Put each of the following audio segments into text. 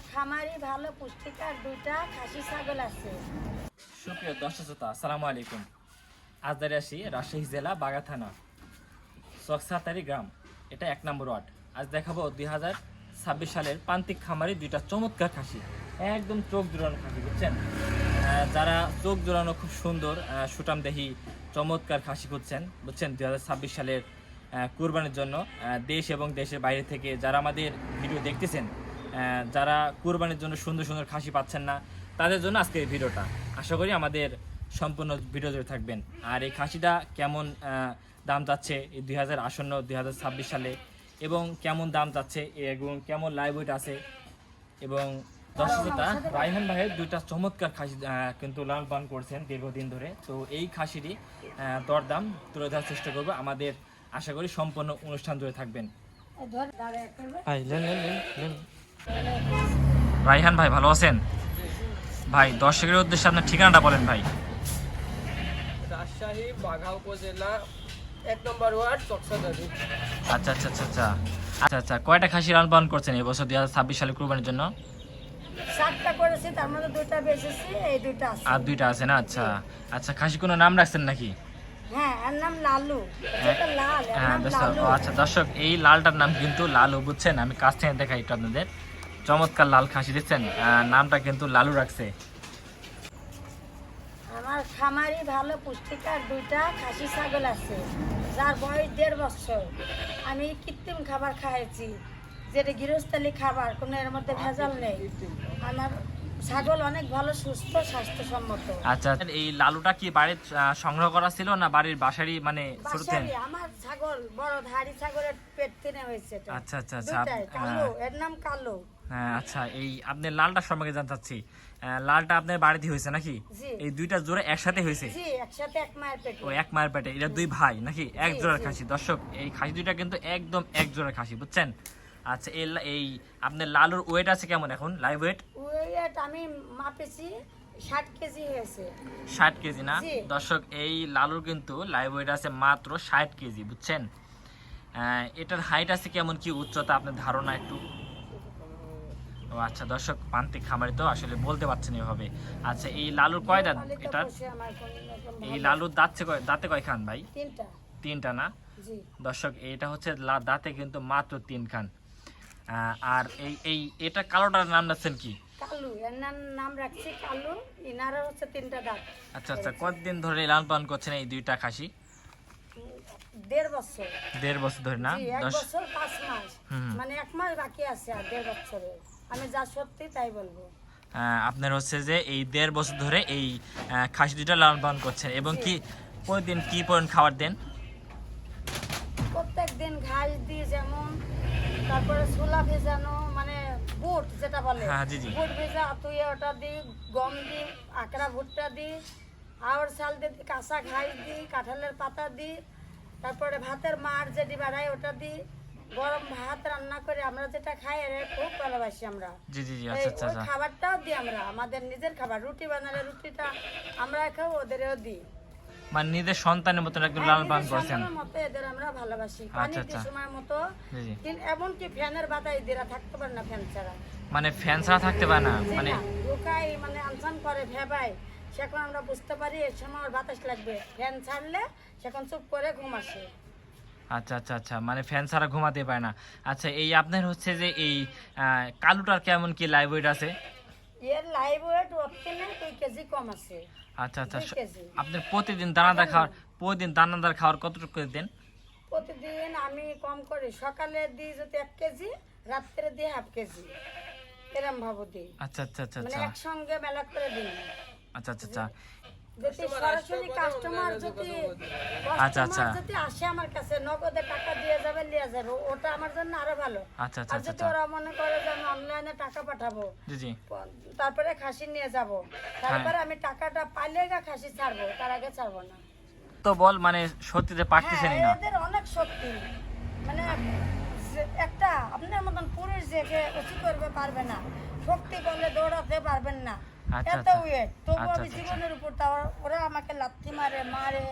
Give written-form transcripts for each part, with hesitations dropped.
খামারি ভালো পুষ্টিকর দুইটা খাসি ছাগল আছে। সুপ্রিয় দর্শক শ্রোতা, আসসালামু আলাইকুম। আজ দাঁড়িয়ে আসি রাজশাহী জেলা বাগা থানা চকসাতারি গ্রাম, এটা 1 নম্বর ওয়ার্ড। আজ দেখাবো 2026 সালের প্রান্তিক খামারি দুইটা চমৎকার খাসি, একদম চোখ জোড়ানো খাসি, বুঝছেন? যারা চোখ জোড়ানো খুব সুন্দর সুটাম দেহি চমৎকার খাসি খুঁজছেন, বুঝছেন, 2026 সালের কুরবানির জন্য দেশ এবং দেশের বাইরে থেকে যারা আমাদের ভিডিও দেখতেছেন, যারা কুরবানির জন্য সুন্দর সুন্দর খাসি পাচ্ছেন না, তাদের জন্য আজকে এই ভিডিওটা। আশা করি আমাদের সম্পূর্ণ ভিডিও জুড়ে থাকবেন। আর এই খাসিটা কেমন দাম যাচ্ছে এই 2026 সালে, এবং কেমন দাম যাচ্ছে এবং কেমন লাইভ ওয়েট আছে, এবং দর্শকতা রায়হান ভাইয়ের দুইটা চমৎকার খাসি কিন্তু লালন পালন করছেন দীর্ঘদিন ধরে। তো এই খাসিরই দরদাম তুলে ধরার চেষ্টা করবো। আমাদের আশা করি সম্পূর্ণ অনুষ্ঠান জুড়ে থাকবেন। রায়হান ভাই ভালো আছেন? ভাই দর্শকের উদ্দেশ্যে আপনার ঠিকানাটা বলেন ভাই। রাজশাহী বাঘা উপজেলা 1 নম্বর ওয়ার্ড চকসাদারি। আচ্ছা আচ্ছা আচ্ছা আচ্ছা আচ্ছা আচ্ছা কয়টা খাসি লালন পালন করছেন এই বছর 2026 সালে কুরবানির জন্য? 7টা করেছি, তার মধ্যে দুইটা বেঁচেছি, এই দুইটা আছে। আর দুইটা আছে না? আচ্ছা আচ্ছা, খাসি কোনো নাম রাখছেন নাকি? হ্যাঁ, এর নাম লালু। এটা লাল, এর হ্যাঁ নাম দর্শক, লালু। আচ্ছা দর্শক, এই লালটার নাম কিন্তু লালু, বুঝছেন? আমি কাছ থেকে দেখাই একটু আপনাদের। চমৎকার লাল খাসি, দেখছেন? নামটা কিন্তু লালু রাখছে। আমার খামারি ভালো পুষ্টিকর দুইটা খাসি ছাগল আছে, যার বয়স 1.5 বছর। আমি কৃত্রিম খাবার খাইছি, যেটা গৃহস্থালী খাবার, কোনো এর মধ্যে ভেজাল নেই। আমার ছাগল অনেক ভালো, সুস্থ, স্বাস্থ্যসম্মত। আচ্ছা, এই লালুটা কি বাড়ির সংগ্রহ করা ছিল না বাড়ির বাসারই, মানে ছোট থেকে? বাসারি আমার ছাগল বড় ধাড়ি ছাগলের পেট থেকে হয়েছে এটা। আচ্ছা আচ্ছা আচ্ছা দুইটাই কালো, এর নাম কালো। হ্যাঁ আচ্ছা, এই আপনার লালটার সম্পর্কে জানতে চাচ্ছি। লালটা আপনার বাড়িতে হয়েছে নাকি? জি। এই দুইটা জোড়া একসাথে হয়েছে? জি, একসাথে এক মায়ের পেটে। ও এক মায়ের পেটে, এটা দুই ভাই নাকি? এক জি, জোড়ার জি। খাসি। দর্শক, এই খাসি দুইটা কিন্তু একদম এক জোড়ার খাসি, বুঝছেন? আচ্ছা, এই আপনার লালুর ওয়েট আছে কেমন এখন, লাইভ ওয়েট? ওয়েট আমি মাপেছি, 60 কেজি হয়েছে। 60 কেজি না? জি। দর্শক, এই লালুর কিন্তু লাইভ ওয়েট আছে মাত্র 60 কেজি, বুঝছেন? এটার হাইট আছে কেমন, কি উচ্চতা আপনার ধারণা একটু? ও আচ্ছা দর্শক, প্রান্তিক খামারি তো আসলে বলতে পারছেন এভাবে। আচ্ছা, এই লালুর কয় দাঁত পালিত এটার? পোষে আমার কোনো রকম এই ভালো। লালুর দাঁতে কয় খান ভাই? 3টা। 3টা না? জি। দর্শক, এটা হচ্ছে দাঁতে কিন্তু মাত্র 3 খান। আর এটা কালোটার নাম রাখছেন কি? কালু, এর নাম রাখছি কালু। ইনারা হচ্ছে 3টা দাঁত। আচ্ছা আচ্ছা, কতদিন ধরে লালন পালন করছেন এই দুইটা খাসি? 1.5 বছর। 1.5 বছর ধরে না? জি, 1 বছর 5 মাস। মানে 1 মাস বাকি আছে আর 1.5 বছরের। আমি যা সত্যি তাই বলবো। আপনার হচ্ছে যে এই 1.5 বছর ধরে এই খাসি দুইটা লালন পালন করছেন, এবং কি প্রতিদিন কি পরিমাণ খাবার দেন? প্রত্যেক দিন ঘাস দিই, যেমন তারপরে ছোলা ভেজানো, মানে বুট যেটা বলে, হ্যাঁ, জি, জি। বুট ভেজা তুই ওটা দিই, গম দিই, আকড়া ভুট্টা দিই, আউর চাল দিই, কাঁচা ঘাস দিই, কাঁঠালের পাতা দিই, তারপরে ভাতের মার যেটি বাড়ায় ওটা দিই, গরম ভাত রান্না করে আমরা যেটা খাই এর খুব ভালোবাসি আমরা। জি জি জি, এই আচ্ছা আচ্ছা ওই আচ্ছা। খাবারটাও দিই আমরা, আমাদের নিজের খাবার। রুটি বানালে রুটিটা আমরা খাও, ওদেরও দিই। মানে নিজের সন্তানের মতন একদম লালন পালন করছেন? সন্তানের মতো এদের আমরা ভালোবাসি, পানি আচ্ছা, দিই আচ্ছা। সময় মতো। জি জি। কিন্তু এমনকি ফ্যানের বাতাস এরা থাকতে পারে না ফ্যান ছাড়া। মানে ফ্যান ছাড়া থাকতে পারে না জি মানে? না, ঢোকাই মানে আনসান করে ভেবাই, সেখন আমরা বুঝতে পারি এর সময় ওর বাতাস লাগবে। ফ্যান ছাড়লে সেখন চুপ করে ঘুম আসে। আচ্ছা আচ্ছা আচ্ছা, মানে ফ্যান ছাড়া ঘুমাতে পারে না। আচ্ছা, এই আপনার হচ্ছে যে এই কালুটার কেমন কি লাইভ ওয়েট আছে? এর লাইভ ওয়েট ওকে না 2 কেজি কম আছে। আচ্ছা আচ্ছা, 2 কেজি। আপনার প্রতিদিন দানাদার খাওয়ার কতটুকু করে দেন? প্রতিদিন আমি কম করি, সকালে দিই যদি 1 কেজি, রাত্রে দিই 1/2 কেজি, এরম ভাবে দিই। আচ্ছা আচ্ছা আচ্ছা মানে আচ্ছা একসঙ্গে মেলা করে দিই না। আচ্ছা আচ্ছা আচ্ছা যদি সরাসরি কাস্টমার যদি আচ্ছা, আচ্ছা। যদি আসে আমার কাছে, নগদে টাকা দিয়ে যাবে, নিয়ে যাবে, ওটা আমার জন্য আরো ভালো। আচ্ছা আচ্ছা আর আচ্ছা যদি ওরা মনে করে যে আমি অনলাইনে টাকা পাঠাবো, জি জি। তারপরে খাসি নিয়ে যাব, তারপরে আমি টাকাটা পাইলে খাসি ছাড়বো, তার আগে ছাড়বো না। তো বল, মানে সত্যিতে পারতেছেনই না? এদের অনেক শক্তি, মানে একটা আপনার মতন পুরুষ যে উঁচু করবে পারবে না, শক্তি করলে দৌড়াতে পারবেন না, আচ্ছা, এত আচ্ছা। ওয়েট। তবু আচ্ছা, আমি আচ্ছা, জীবনের উপর ওরা আমাকে লাথি মারে,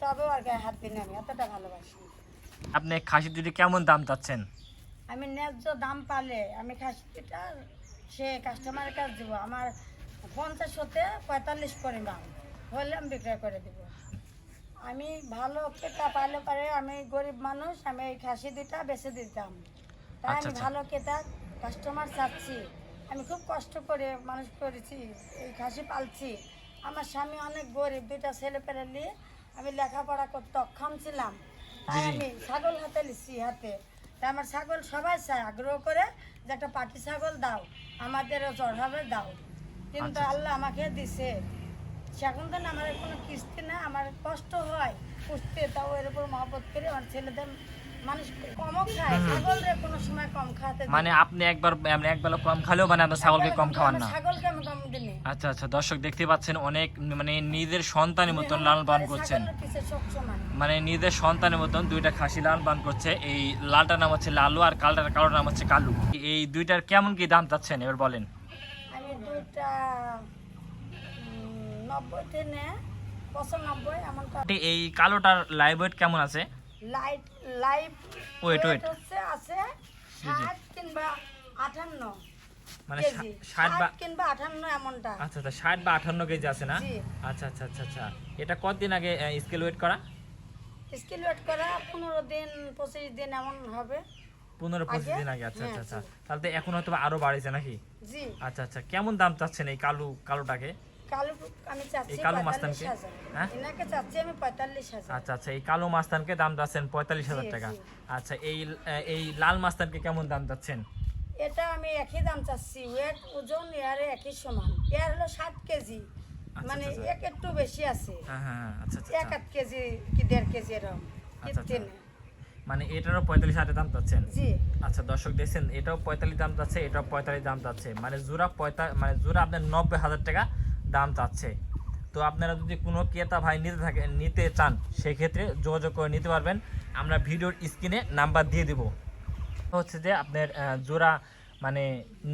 তবেও আর গায়ে হাত দিই না। আমি এতটা ভালোবাসি। আপনি খাসি দুটি কেমন দাম চাচ্ছেন? আমি ন্যায্য দাম পালে আমি খাসিটা সে কাস্টমারের কাছে দিব। আমার 50 হতে 45 পরিমাণ হলে আমি বিক্রয় করে দিব। আমি ভালো ক্রেতা পাইলে পারে, আমি গরিব মানুষ, আমি এই খাসি দুইটা বেছে দিতাম। তাই আচ্ছা, আমি আচ্ছা। ভালো ক্রেতা কাস্টমার চাচ্ছি। আমি খুব কষ্ট করে মানুষ করেছি, এই খাসি পালছি। আমার স্বামী অনেক গরিব, দুইটা ছেলে পেলে নিয়ে আমি লেখাপড়া করতে অক্ষম ছিলাম। তাই জি, জি। আমি ছাগল হাতে লিছি হাতে। তাই আমার ছাগল সবাই চায় আগ্রহ করে যে একটা পাটি ছাগল দাও, আমাদেরও চড়াবে দাও। কিন্তু আচ্ছা। আল্লাহ আমাকে দিছে। সেখন তো আমার কোনো কিস্তি না, আমার কষ্ট হয় পুষতে, তাও এর উপর মহব্বত করে আমার ছেলেদের মানুষ কমও খায়, ছাগলরে কোনো সময় কম খাওয়াতে দিই মানে না। আপনি একবেলা কম খালেও মানে আপনার ছাগলকে কম খাওয়ান না। ছাগলকে আমি কম দিই। আচ্ছা আচ্ছা, দর্শক দেখতে পাচ্ছেন অনেক মানে নিজের সন্তানের মতন লালন পালন করছেন। ছাগলের পিছে সবসময় মানে নিজের সন্তানের মতন দুইটা খাসি লালন পালন করছে। এই লালটার নাম হচ্ছে লালু আর কালোটার নাম হচ্ছে কালু। এই দুইটার কেমন কি দাম চাচ্ছেন এবার বলেন? আমি দুইটা 90 থেকে 95 এমনটা। এই কালোটার লাইভ ওয়েট কেমন আছে? Live Wait. হচ্ছে আছে 60 কিংবা 58 মানে কেজি, 60 বা 60 কিংবা 58 এমনটা। আচ্ছা আচ্ছা 60 বা 58 কেজি আছে না? জি। আচ্ছা আচ্ছা আচ্ছা আচ্ছা, এটা কতদিন আগে স্কেল ওয়েট করা? স্কেল ওয়েট করা 15 দিন 25 দিন এমন হবে। 15-25 দিন আগে। আচ্ছা আচ্ছা আচ্ছা, তাহলে তো এখন হয়তো আরো বাড়িছে নাকি? জি। আচ্ছা আচ্ছা, কেমন দাম চাচ্ছেন এই কালোটাকে? কালো আমি চাচ্ছি এই কালো মাস্তানকে? 45,000। হ্যাঁ? এনাকে চাচ্ছি আমি 45,000। আচ্ছা আচ্ছা, এই কালো মাস্তানকে দাম চাচ্ছেন 45,000 জি, টাকা। জি। আচ্ছা, এই লাল মাস্তানকে কেমন দাম চাচ্ছেন? এটা আমি একই দাম চাচ্ছি, ওয়েট ওজন এর একই সমান। এর হলো 7 কেজি, মানে আচ্ছা। এক একটু বেশি আছে। হ্যাঁ হ্যাঁ হ্যাঁ, আচ্ছা আচ্ছা 1 কেজি কি 1.5 কেজি এরকম। আচ্ছা, আচ্ছা। তিন। মানে এটারও 45,000 দাম চাচ্ছেন? জি। আচ্ছা দর্শক দেখছেন, এটাও 45 দাম চাচ্ছে, এটাও 45 দাম চাচ্ছে, মানে জোড়া আপনার 90,000 টাকা দাম চাচ্ছে। তো আপনারা যদি কোনো ক্রেতা ভাই নিতে চান সেক্ষেত্রে যোগাযোগ করে নিতে পারবেন। আমরা ভিডিওর স্ক্রিনে নাম্বার দিয়ে দিব। হচ্ছে যে আপনার জোড়া মানে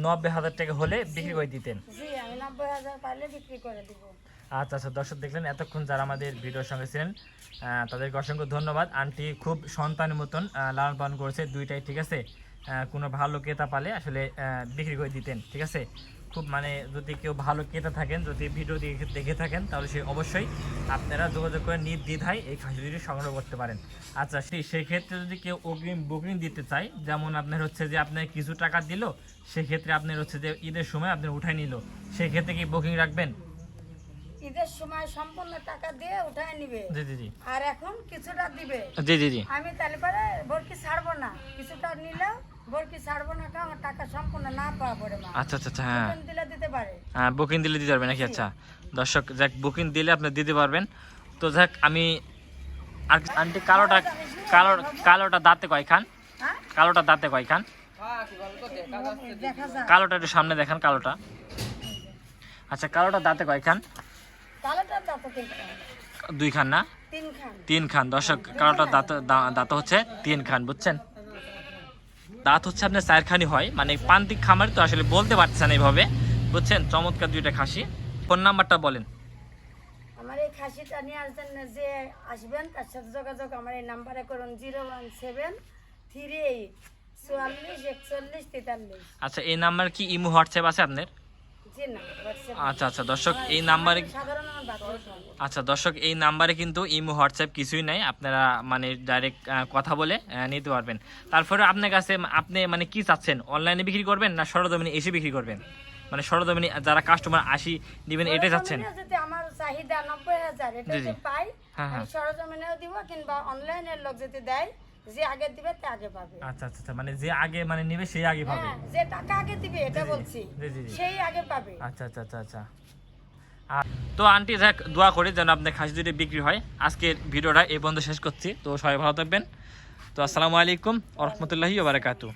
90,000 টাকা হলে বিক্রি করে দিতেন। জি, আমি 90,000 পাইলে বিক্রি করে দিব। আচ্ছা আচ্ছা, দর্শক দেখলেন এতক্ষণ যারা আমাদের ভিডিওর সঙ্গে ছিলেন তাদেরকে অসংখ্য ধন্যবাদ। আন্টি খুব সন্তানের মতন লালন পালন করেছে দুইটাই, ঠিক আছে। কোনো ভালো ক্রেতা পালে আসলে বিক্রি করে দিতেন, ঠিক আছে। খুব মানে যদি কেউ ভালো ক্রেতা থাকেন, যদি ভিডিও দেখে থাকেন, তাহলে সে অবশ্যই আপনারা যোগাযোগ করে নির্দ্বিধায় এই খাসি দুটি সংগ্রহ করতে পারেন। আচ্ছা, সেই ক্ষেত্রে যদি কেউ অগ্রিম বুকিং দিতে চায়, যেমন আপনার হচ্ছে যে আপনার কিছু টাকা দিল, সেক্ষেত্রে আপনার হচ্ছে যে ঈদের সময় আপনার উঠাই নিল, সেক্ষেত্রে কি বুকিং রাখবেন? ঈদের সময় সম্পূর্ণ টাকা দিয়ে উঠায় নিবে। জি জি জি আর এখন কিছুটা দিবে। জি জি জি আমি তাহলে পরে ভর্তি ছাড়বো না, কিছুটা নিলেও ভর্তি ছাড়বো না, কারণ আমার টাকা সম্পূর্ণ না পাওয়া পড়ে মা। আচ্ছা আচ্ছা আচ্ছা, হ্যাঁ কুপন দিলে দিতে পারে। হ্যাঁ, বুকিং দিলে দিতে পারবেন নাকি? আচ্ছা দর্শক, যাক বুকিং দিলে আপনি দিতে পারবেন। তো যাক, আমি আর আন্টি কালোটা দাঁতে কয়খান? হ্যাঁ? কালোটা দাঁতে কয়খান? দেখা যাক। কালোটা একটু সামনে দেখান, কালোটা। আচ্ছা, কালোটা দাঁতে কয়খান? কালোটার দাঁত তিনখান। 2 খান না? 3 খান। 3 খান। দর্শক, কালোটার দাঁত হচ্ছে 3 খান, বুঝছেন? দাঁত হচ্ছে আপনার 4 খানি হয়, মানে প্রান্তিক খামার তো আসলে বলতে পারছেন এইভাবে, বুঝছেন? চমৎকার দুইটা খাসি। ফোন নাম্বারটা বলেন। আমার এই খাসিটা নেওয়ার জন্য যে আসবেন তার সাথে যোগাযোগ আমার এই নাম্বারে করুন 01738 44 41 43। আচ্ছা, এই নাম্বার কি ইমো হোয়াটসঅ্যাপ আছে আপনার? জি না, WhatsApp। আচ্ছা আচ্ছা দর্শক, এই নাম্বারে সাধারণ আমার বাচ্চা। আচ্ছা দর্শক, এই নাম্বারে কিন্তু ইমো হোয়াটসঅ্যাপ কিছুই নাই, আপনারা মানে ডাইরেক্ট কথা বলে নিতে পারবেন। তারপরে আপনার কাছে আপনি মানে কি চাচ্ছেন, অনলাইনে বিক্রি করবেন না সরজমিনে এসে বিক্রি করবেন? মানে সরজমিনে যারা কাস্টমার দিবেন এটাই চাচ্ছেন? সরজমিনে যদি আমার চাহিদা 90,000 এটা জি, জি। যদি পাই, হ্যাঁ, হ্যাঁ। আমি সরজমিনেও দিব, কিংবা অনলাইনের লোক যদি দেয়, যে আগে দিবে তে আগে পাবে। আচ্ছা আচ্ছা আচ্ছা, মানে যে আগে মানে নেবে সেই আগে পাবে। হ্যাঁ, যে টাকা আগে দিবে এটা বলছি, জি, জি, জি। সেই আগে পাবে। আচ্ছা আচ্ছা আচ্ছা আচ্ছা। তো আন্টি যাক, দোয়া করি যেন আপনার খাসি দুটি বিক্রি হয়। আজকের ভিডিওটা এই পর্যন্ত শেষ করছি। তো সবাই ভালো থাকবেন। তো আসসালামু আলাইকুম ওয়া রাহমাতুল্লাহি ওয়া বারাকাতুহু।